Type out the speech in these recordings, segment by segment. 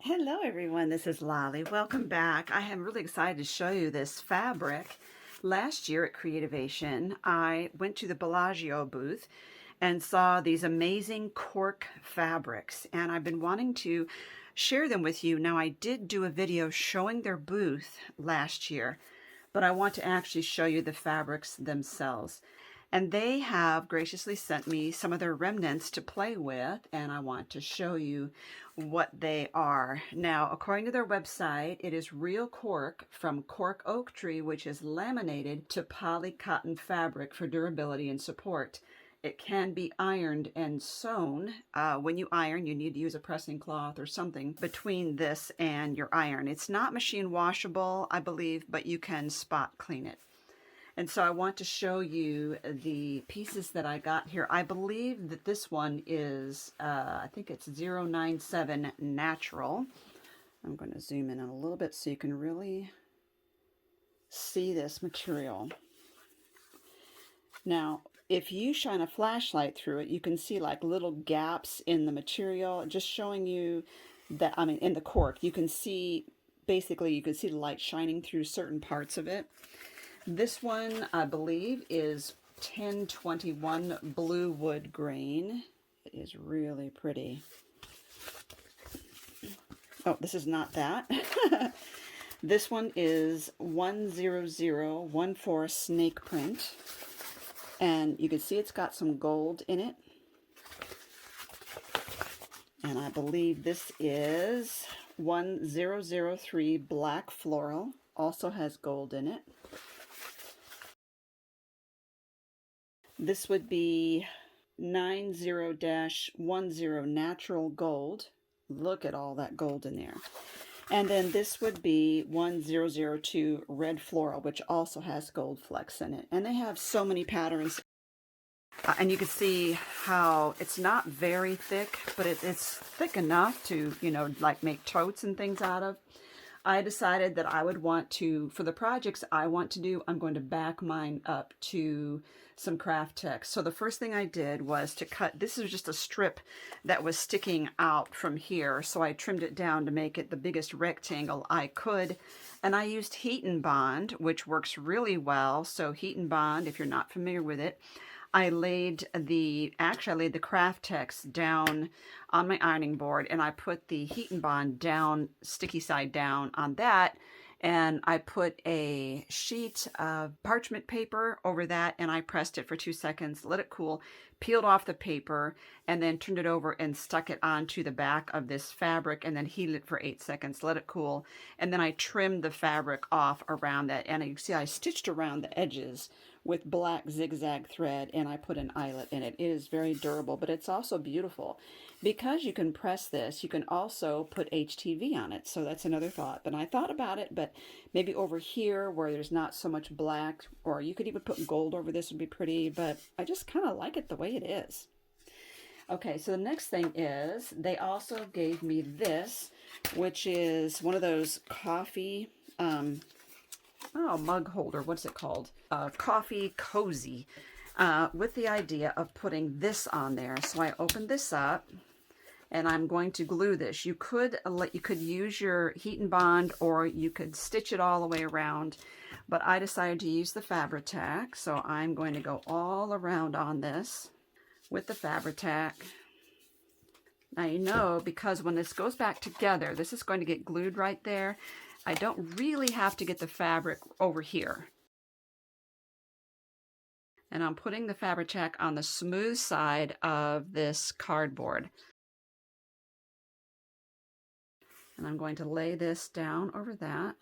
Hello everyone, this is Lolly. Welcome back. I am really excited to show you this fabric. Last year at Creativation, I went to the Bellagio booth and saw these amazing cork fabrics, and I've been wanting to share them with you. Now, I did do a video showing their booth last year, but I want to actually show you the fabrics themselves. And they have graciously sent me some of their remnants to play with, and I want to show you what they are. Now, according to their website, it is real cork from cork oak tree, which is laminated to poly cotton fabric for durability and support. It can be ironed and sewn. When you iron, you need to use a pressing cloth or something between this and your iron. It's not machine washable, I believe, but you can spot clean it. And so I want to show you the pieces that I got here. I believe that this one is, I think it's 097 natural. I'm going to zoom in a little bit so you can really see this material. Now, if you shine a flashlight through it, you can see like little gaps in the material, just showing you that, in the cork, you can see, basically you can see the light shining through certain parts of it. This one, I believe, is 1021 blue wood grain. It is really pretty. Oh, this is not that. This one is 10014 snake print. And you can see it's got some gold in it. And I believe this is 1003 Black Floral. Also has gold in it. This would be 90-10 natural gold. Look at all that gold in there. And then this would be 1002 Red Floral, which also has gold flecks in it. And they have so many patterns. And you can see how it's not very thick, but it's thick enough to, like make totes and things out of. I decided that I would want to, for the projects I want to do, I'm going to back mine up to some Kraft-tex. So the first thing I did was to cut, this is just a strip that was sticking out from here. So I trimmed it down to make it the biggest rectangle I could. And I used heat and bond, which works really well. So heat and bond, if you're not familiar with it, I laid the Kraft-tex down on my ironing board, and I put the heat and bond down, sticky side down on that, and I put a sheet of parchment paper over that, and I pressed it for 2 seconds, let it cool, peeled off the paper, and then turned it over and stuck it onto the back of this fabric, and then heated it for 8 seconds, let it cool, and then I trimmed the fabric off around that, and you can see I stitched around the edges with black zigzag thread, and I put an eyelet in it. It is very durable, but it's also beautiful. Because you can press this, you can also put HTV on it, so that's another thought. But I thought about it, but maybe over here where there's not so much black, or you could even put gold over this would be pretty, but I just kind of like it the way it is. Okay, so the next thing is, they also gave me this, which is one of those coffee, mug holder, what's it called? Coffee cozy, with the idea of putting this on there. So I opened this up, and I'm going to glue this. You could use your heat and bond, or you could stitch it all the way around, but I decided to use the Fabri-tac, so I'm going to go all around on this with the Fabri-tac. Now because when this goes back together, this is going to get glued right there. I don't really have to get the fabric over here. And I'm putting the Fabri-tac on the smooth side of this cardboard. And I'm going to lay this down over that.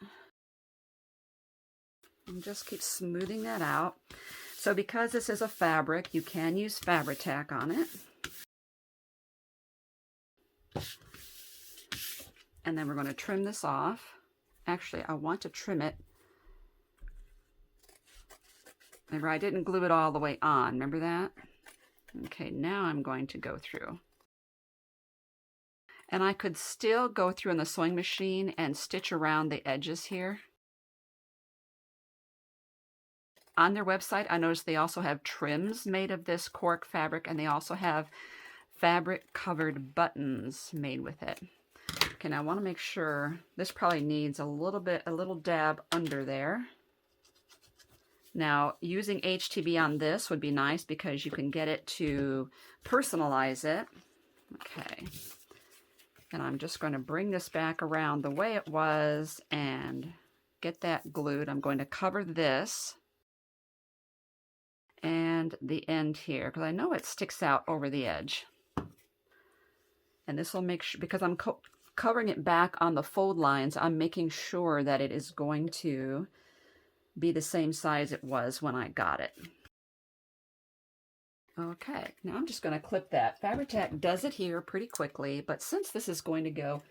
And just keep smoothing that out. So because this is a fabric, you can use Fabri-tac on it. And then we're going to trim this off. Actually, I want to trim it. Remember, I didn't glue it all the way on. Remember that? Okay, now I'm going to go through. And I could still go through in the sewing machine and stitch around the edges here. On their website, I noticed they also have trims made of this cork fabric, and they also have fabric-covered buttons made with it. Okay, now I want to make sure this probably needs a little dab under there. Now, using HTV on this would be nice because you can get it to personalize it. Okay. And I'm just going to bring this back around the way it was and get that glued. I'm going to cover this and the end here because I know it sticks out over the edge. And this will make sure, because I'm covering it back on the fold lines, I'm making sure that it is going to be the same size it was when I got it. Okay, now I'm just going to clip that. Fabri-tac does adhere pretty quickly, but since this is going to go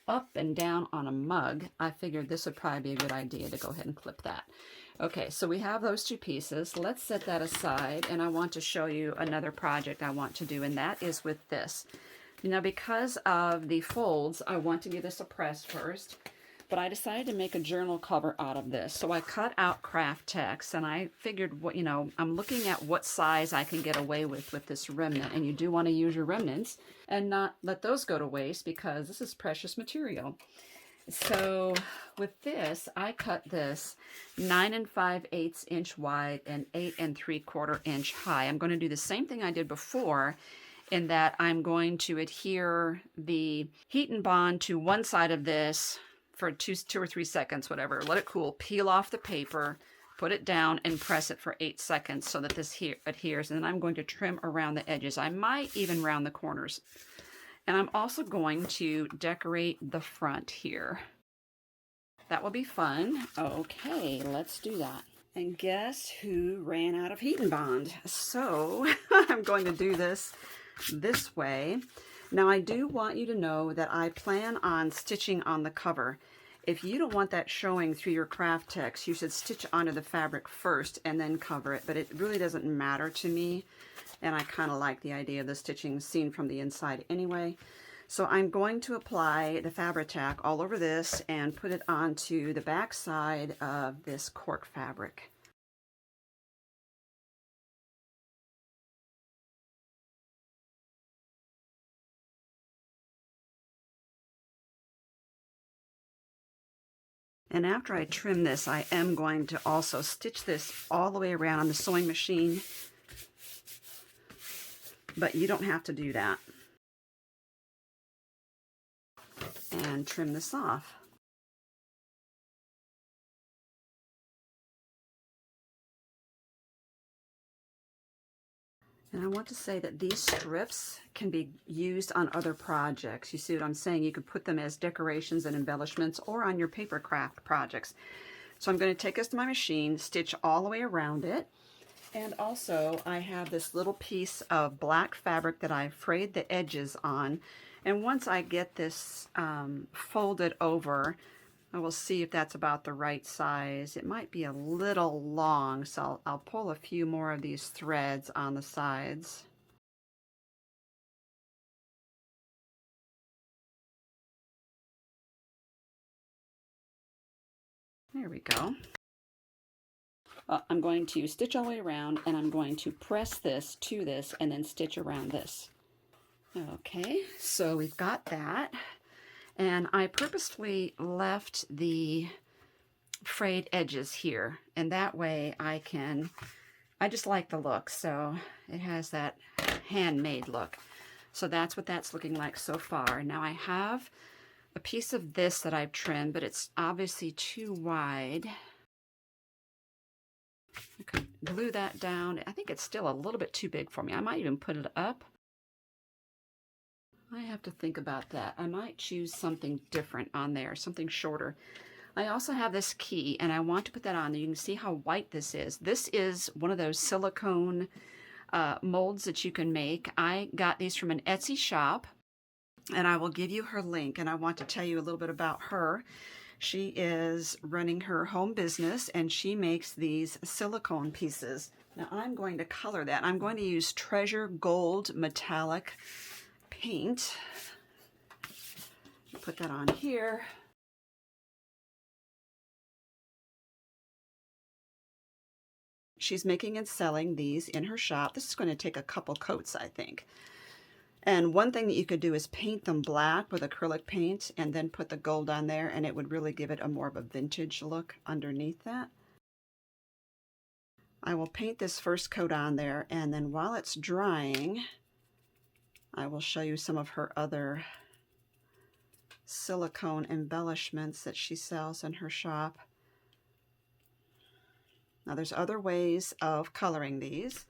up and down on a mug, I figured this would probably be a good idea to go ahead and clip that. Okay, so we have those two pieces. Let's set that aside, and I want to show you another project I want to do, and that is with this. Now, because of the folds, I want to give this a press first, but I decided to make a journal cover out of this. So I cut out Kraft-tex, and I figured, what I'm looking at what size I can get away with this remnant, and you do want to use your remnants and not let those go to waste because this is precious material. So with this, I cut this 9 5/8 inch wide and 8 3/4 inch high. I'm going to do the same thing I did before, in that I'm going to adhere the heat and bond to one side of this for two or 3 seconds, whatever. Let it cool, peel off the paper, put it down, and press it for 8 seconds so that this adheres. And then I'm going to trim around the edges. I might even round the corners. And I'm also going to decorate the front here. That will be fun. Okay, let's do that. And guess who ran out of heat and bond? So I'm going to do this way. Now I do want you to know that I plan on stitching on the cover. If you don't want that showing through your Kraft-tex, you should stitch onto the fabric first and then cover it, but it really doesn't matter to me, and I kind of like the idea of the stitching seen from the inside anyway. So I'm going to apply the Fabri-tac all over this and put it onto the back side of this Cork fabric. And after I trim this, I am going to also stitch this all the way around on the sewing machine, but you don't have to do that. And trim this off. And I want to say that these strips can be used on other projects. You see what I'm saying? You could put them as decorations and embellishments or on your paper craft projects. So I'm going to take this to my machine, stitch all the way around it. And also I have this little piece of black fabric that I frayed the edges on. And once I get this folded over, I will see if that's about the right size. It might be a little long, so I'll pull a few more of these threads on the sides. There we go. I'm going to stitch all the way around, and I'm going to press this to this and then stitch around this. Okay, so we've got that. And I purposefully left the frayed edges here, and that way I just like the look, so it has that handmade look. So that's what that's looking like so far. Now I have a piece of this that I've trimmed, but it's obviously too wide. I could glue that down. I think it's still a little bit too big for me. I might even put it up. I have to think about that. I might choose something different on there, something shorter. I also have this key, and I want to put that on there. You can see how white this is. This is one of those silicone molds that you can make. I got these from an Etsy shop, and I will give you her link, and I want to tell you a little bit about her. She is running her home business, and she makes these silicone pieces. Now I'm going to color that. I'm going to use Treasure Gold Metallic paint. Put that on here. She's making and selling these in her shop. This is going to take a couple coats, I think. And one thing that you could do is paint them black with acrylic paint and then put the gold on there, and it would really give it a more of a vintage look underneath that. I will paint this first coat on there, and then while it's drying, I will show you some of her other silicone embellishments that she sells in her shop. Now there's other ways of coloring these.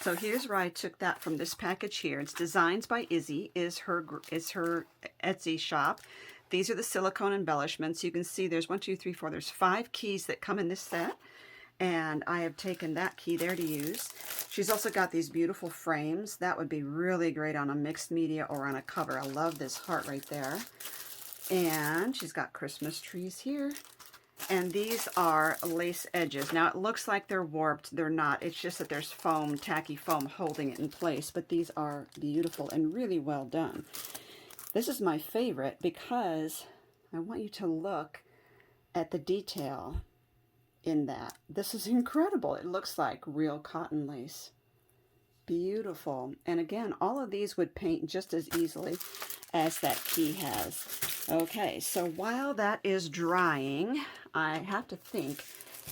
So here's where I took that from this package here. It's Designs by Izzi, is her Etsy shop. These are the silicone embellishments. You can see there's 1, 2, 3, 4. There's 5 keys that come in this set, and I have taken that key there to use. She's also got these beautiful frames. That would be really great on a mixed media or on a cover. I love this heart right there. And she's got Christmas trees here. And these are lace edges. Now it looks like they're warped. They're not. It's just that there's foam, tacky foam holding it in place. But these are beautiful and really well done. This is my favorite because I want you to look at the detail in that. This is incredible. It looks like real cotton lace. Beautiful. And again, all of these would paint just as easily as that key has. Okay, so while that is drying, I have to think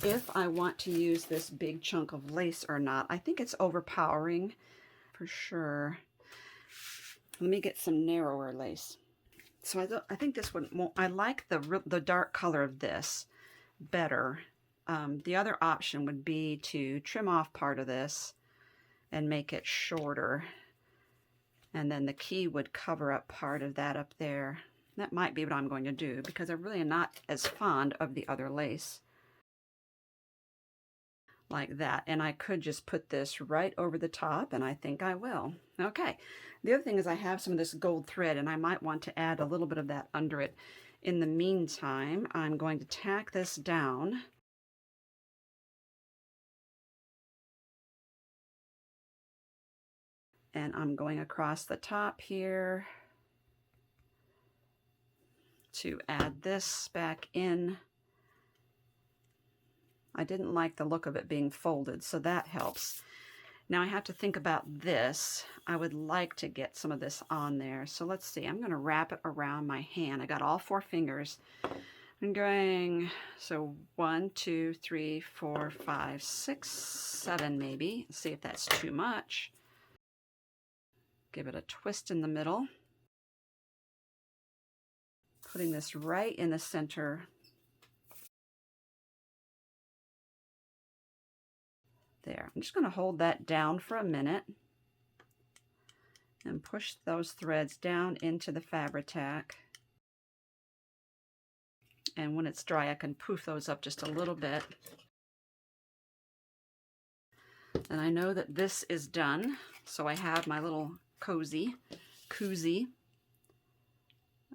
if I want to use this big chunk of lace or not. I think it's overpowering for sure. Let me get some narrower lace. So I think this one, I like the dark color of this better. The other option would be to trim off part of this and make it shorter. And then the key would cover up part of that up there. That might be what I'm going to do because I really am not as fond of the other lace. Like that. And I could just put this right over the top, and I think I will. Okay. The other thing is I have some of this gold thread, and I might want to add a little bit of that under it. In the meantime, I'm going to tack this down. And I'm going across the top here to add this back in. I didn't like the look of it being folded, so that helps. Now I have to think about this. I would like to get some of this on there. So let's see, I'm going to wrap it around my hand. I got all 4 fingers. I'm going, so 1, 2, 3, 4, 5, 6, 7 maybe. Let's see if that's too much. Give it a twist in the middle. Putting this right in the center. There. I'm just going to hold that down for a minute and push those threads down into the Fabri-tac. And when it's dry, I can poof those up just a little bit. And I know that this is done, so I have my little koozie.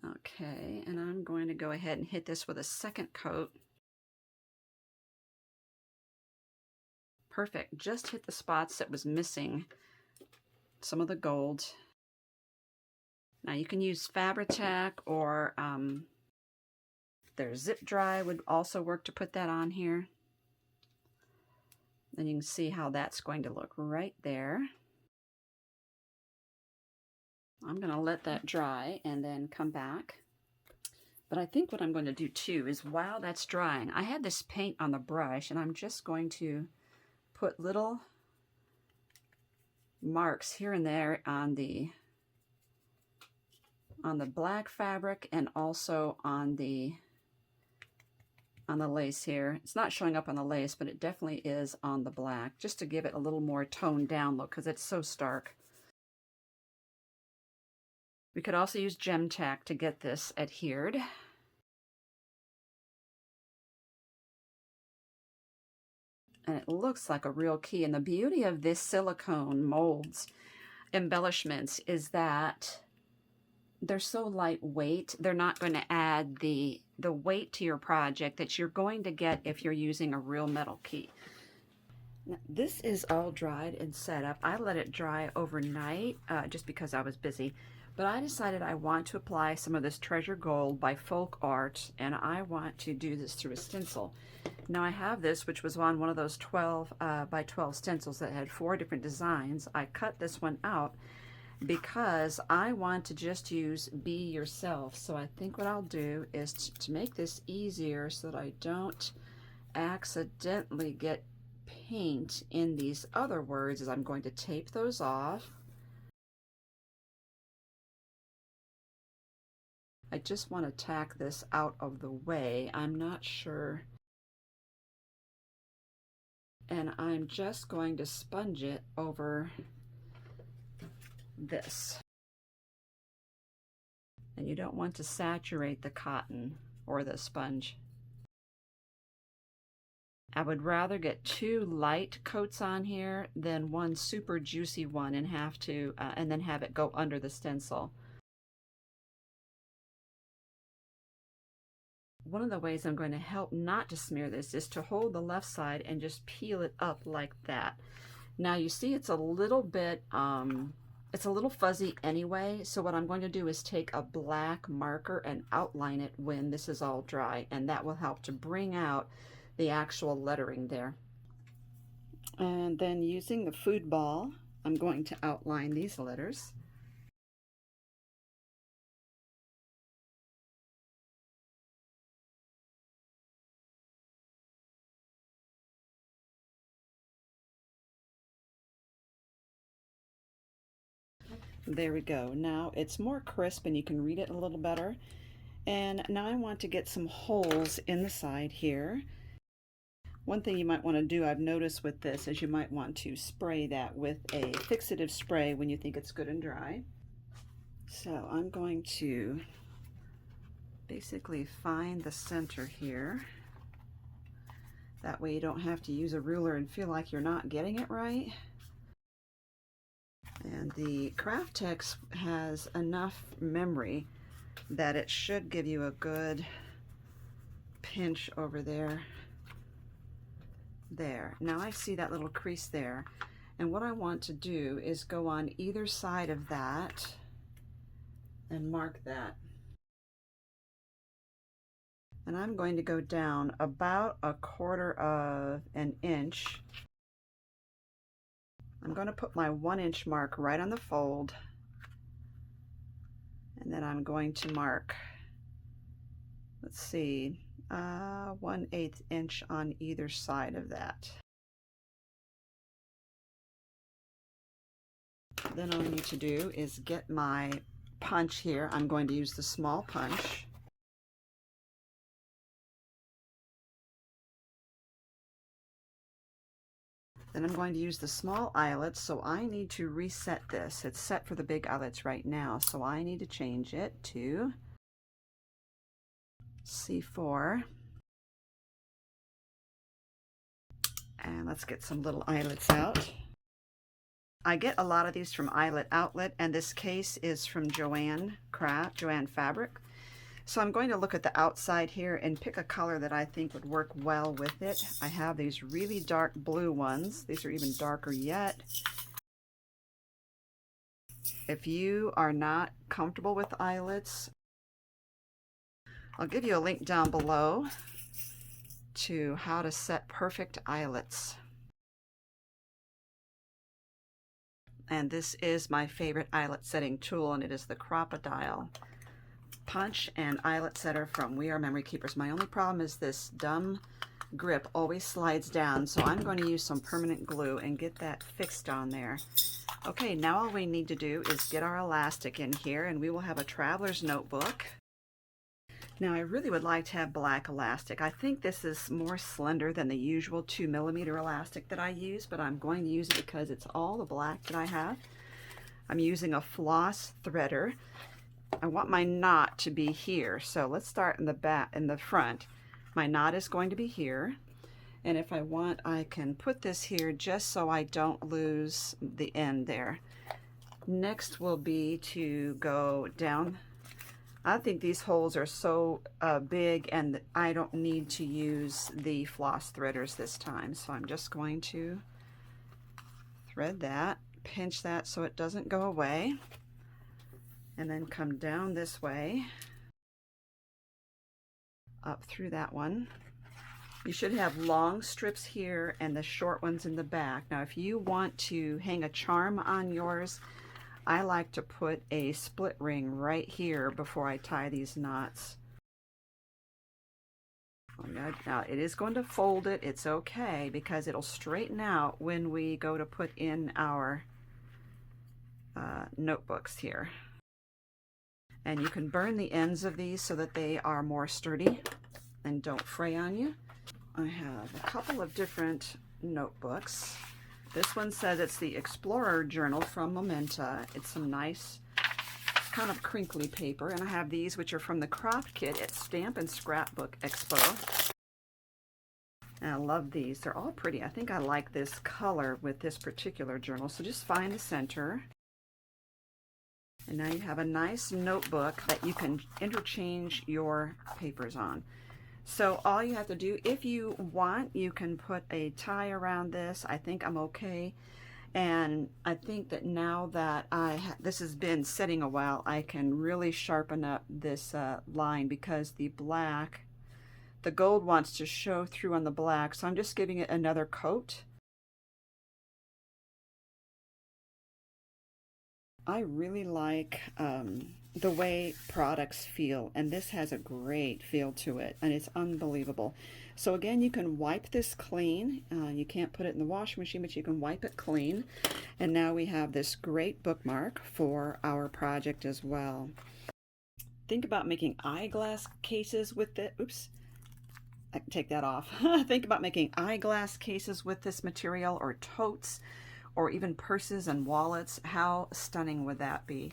Okay, and I'm going to go ahead and hit this with a second coat. Perfect. Just hit the spots that was missing some of the gold. Now you can use Fabri-tac or their zip dry would also work to put that on here. And you can see how that's going to look right there. I'm going to let that dry and then come back. But I think what I'm going to do too is while that's drying, I had this paint on the brush and I'm just going to put little marks here and there on the black fabric and also on the lace here. It's not showing up on the lace, but it definitely is on the black, just to give it a little more toned down look because it's so stark. We could also use gem tack to get this adhered. And it looks like a real key. And the beauty of this silicone molds embellishments is that they're so lightweight. They're not going to add the weight to your project that you're going to get if you're using a real metal key. Now, this is all dried and set up. I let it dry overnight just because I was busy. But I decided I want to apply some of this Treasure Gold by Folk Art, and I want to do this through a stencil. Now I have this, which was on one of those 12 by 12 stencils that had 4 different designs. I cut this one out because I want to just use Be Yourself. So I think what I'll do is to make this easier so that I don't accidentally get paint in these other words, is I'm going to tape those off. I just want to tack this out of the way. I'm not sure. And I'm just going to sponge it over this. And you don't want to saturate the cotton or the sponge. I would rather get 2 light coats on here than one super juicy one and have to and then have it go under the stencil. One of the ways I'm going to help not to smear this is to hold the left side and just peel it up like that. Now you see it's a little bit, it's a little fuzzy anyway, so what I'm going to do is take a black marker and outline it when this is all dry, and that will help to bring out the actual lettering there. And then using the food ball, I'm going to outline these letters. There we go. Now it's more crisp and you can read it a little better. And now I want to get some holes in the side here. One thing you might want to do, I've noticed with this, is you might want to spray that with a fixative spray when you think it's good and dry. So I'm going to basically find the center here. That way you don't have to use a ruler and feel like you're not getting it right. And the Kraft-tex has enough memory that it should give you a good pinch over there. There. Now I see that little crease there. And what I want to do is go on either side of that and mark that. And I'm going to go down about 1/4 of an inch. I'm going to put my 1-inch mark right on the fold, and then I'm going to mark, let's see, 1/8 inch on either side of that. Then all I need to do is get my punch here. I'm going to use the small punch. Then I'm going to use the small eyelets, so I need to reset this. It's set for the big eyelets right now, so I need to change it to C4. And let's get some little eyelets out. I get a lot of these from Eyelet Outlet, and this case is from Joanne Fabric. So I'm going to look at the outside here and pick a color that I think would work well with it. I have these really dark blue ones. These are even darker yet. If you are not comfortable with eyelets, I'll give you a link down below to how to set perfect eyelets. And this is my favorite eyelet setting tool, and it is the Crocodile punch and eyelet setter from We Are Memory Keepers. My only problem is this dumb grip always slides down, so I'm going to use some permanent glue and get that fixed on there. Okay, now all we need to do is get our elastic in here, and we will have a traveler's notebook. Now I really would like to have black elastic. I think this is more slender than the usual 2mm elastic that I use, but I'm going to use it because it's all the black that I have. I'm using a floss threader. I want my knot to be here, so let's start in the back, in the front. My knot is going to be here, and if I want, I can put this here just so I don't lose the end there. Next will be to go down. I think these holes are so big, and I don't need to use the floss threaders this time, so I'm just going to thread that, pinch that so it doesn't go away, and then come down this way, up through that one. You should have long strips here and the short ones in the back. Now if you want to hang a charm on yours, I like to put a split ring right here before I tie these knots. Now it is going to fold it, it's okay, because it'll straighten out when we go to put in our notebooks here. And you can burn the ends of these so that they are more sturdy and don't fray on you. I have a couple of different notebooks. This one says it's the Explorer Journal from Momenta. It's some nice kind of crinkly paper, and I have these which are from the Craft Kit at Stamp and Scrapbook Expo. And I love these. They're all pretty. I think I like this color with this particular journal. So just find the center. And now you have a nice notebook that you can interchange your papers on. So all you have to do, if you want, you can put a tie around this. I think I'm okay. And I think that now that this has been setting a while, I can really sharpen up this line, because the gold wants to show through on the black. So I'm just giving it another coat. I really like the way products feel, and this has a great feel to it, and it's unbelievable. So again, you can wipe this clean. You can't put it in the washing machine, but you can wipe it clean. And now we have this great bookmark for our project as well. Think about making eyeglass cases with it. Oops, I can take that off. Think about making eyeglass cases with this material, or totes, or even purses and wallets. How stunning would that be?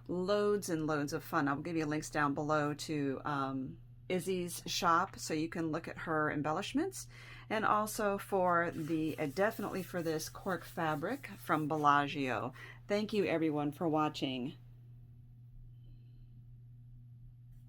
Loads and loads of fun. I'll give you links down below to Izzi's shop so you can look at her embellishments, and also for the definitely for this Cork Fabric from Bellagio. Thank you everyone for watching.